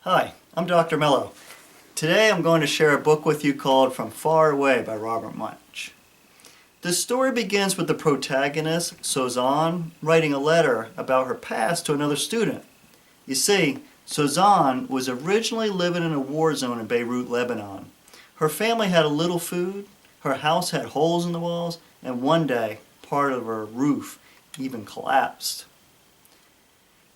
Hi, I'm Dr. Mello. Today I'm going to share a book with you called From Far Away by Robert Munch. The story begins with the protagonist, Suzanne, writing a letter about her past to another student. You see, Suzanne was originally living in a war zone in Beirut, Lebanon. Her family had a little food, her house had holes in the walls, and one day, part of her roof even collapsed.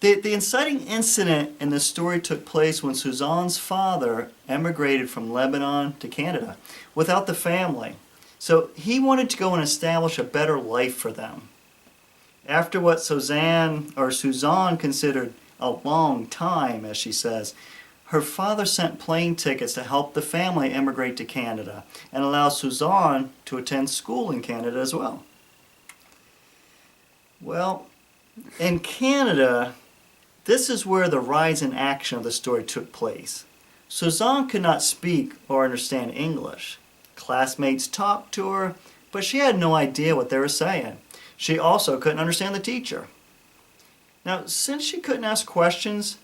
The inciting incident in this story took place when Suzanne's father emigrated from Lebanon to Canada without the family. So he wanted to go and establish a better life for them. After what Suzanne considered a long time, as she says, her father sent plane tickets to help the family emigrate to Canada and allow Suzanne to attend school in Canada as well. Well, in Canada, this is where the rise in action of the story took place. Suzanne could not speak or understand English. Classmates talked to her, but she had no idea what they were saying. She also couldn't understand the teacher. Now, since she couldn't ask questions,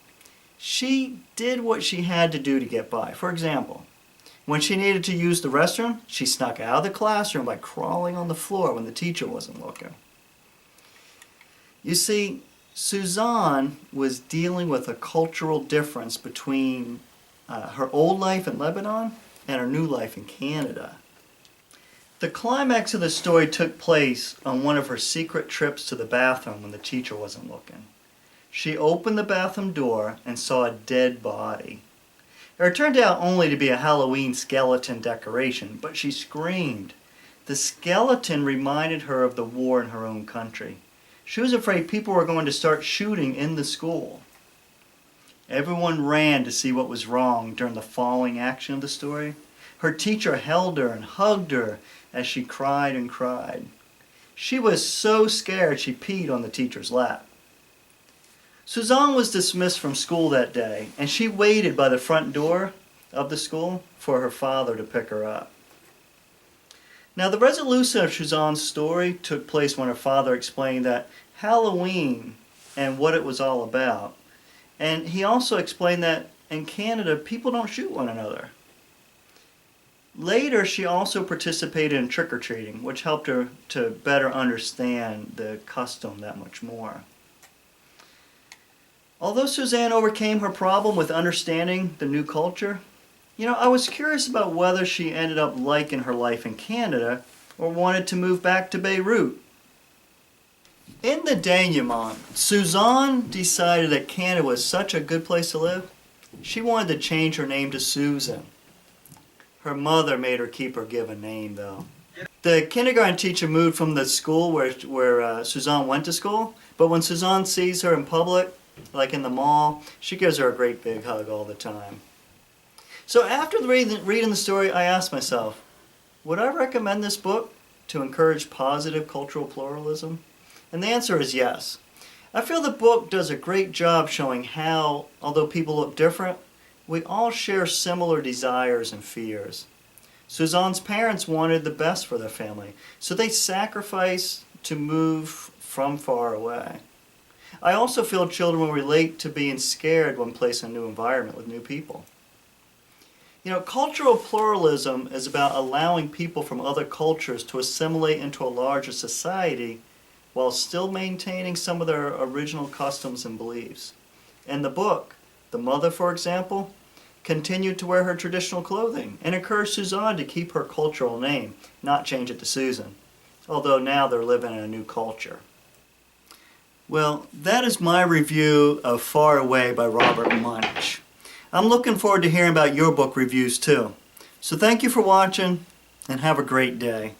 she did what she had to do to get by. For example, when she needed to use the restroom, she snuck out of the classroom by crawling on the floor when the teacher wasn't looking. You see, Suzanne was dealing with a cultural difference between her old life in Lebanon and her new life in Canada. The climax of the story took place on one of her secret trips to the bathroom when the teacher wasn't looking. She opened the bathroom door and saw a dead body. It turned out only to be a Halloween skeleton decoration, but she screamed. The skeleton reminded her of the war in her own country. She was afraid people were going to start shooting in the school. Everyone ran to see what was wrong during the falling action of the story. Her teacher held her and hugged her as she cried and cried. She was so scared she peed on the teacher's lap. Suzanne was dismissed from school that day, and she waited by the front door of the school for her father to pick her up. Now, the resolution of Suzanne's story took place when her father explained that Halloween and what it was all about. And he also explained that in Canada, people don't shoot one another. Later, she also participated in trick-or-treating, which helped her to better understand the custom that much more. Although Suzanne overcame her problem with understanding the new culture, I was curious about whether she ended up liking her life in Canada or wanted to move back to Beirut. In the Dénouement, Suzanne decided that Canada was such a good place to live, she wanted to change her name to Susan. Her mother made her keep her given name, though. The kindergarten teacher moved from the school where Suzanne went to school, but when Suzanne sees her in public, like in the mall, she gives her a great big hug all the time. So after reading the story, I asked myself, would I recommend this book to encourage positive cultural pluralism? And the answer is yes. I feel the book does a great job showing how, although people look different, we all share similar desires and fears. Suzanne's parents wanted the best for their family, so they sacrificed to move from far away. I also feel children will relate to being scared when placed in a new environment with new people. Cultural pluralism is about allowing people from other cultures to assimilate into a larger society while still maintaining some of their original customs and beliefs. In the book, the mother, for example, continued to wear her traditional clothing and encouraged Suzanne to keep her cultural name, not change it to Susan, although now they're living in a new culture. Well, that is my review of Far Away by Robert Munch. I'm looking forward to hearing about your book reviews too. So thank you for watching and have a great day.